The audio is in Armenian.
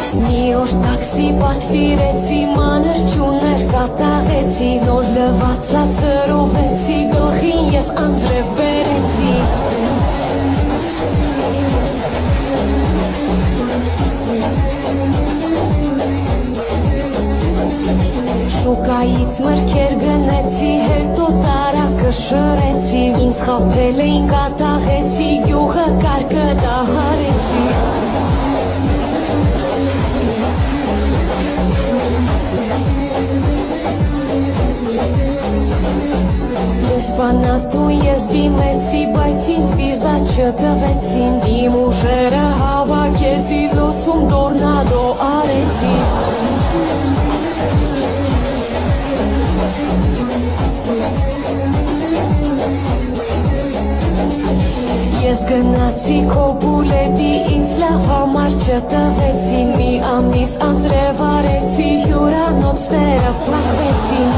Մի օր տաքսի պատվիրեցի, մանր չուներ կատաղեցի, նոր լվացած սրովեցի, գլխին ես անձրև բերեցի։ Շուկայից մրգեր գնեցի, հետո տարակը շրեցի, ինձ խաբել էին կատաղեցի, յուղը կարկը դահարեցի։ Ես բանատու ես դիմեցի, բայց ինձ վիզա չտվեցին, իմ ուժերը հավաքեցի, լոսում տորնադո արեցի։ Ես գնացի քո բուլետի, ինձ լավ համար չտվեցին, մի ամիս անձրև արեցի, հյուրանոցները փակվեցին։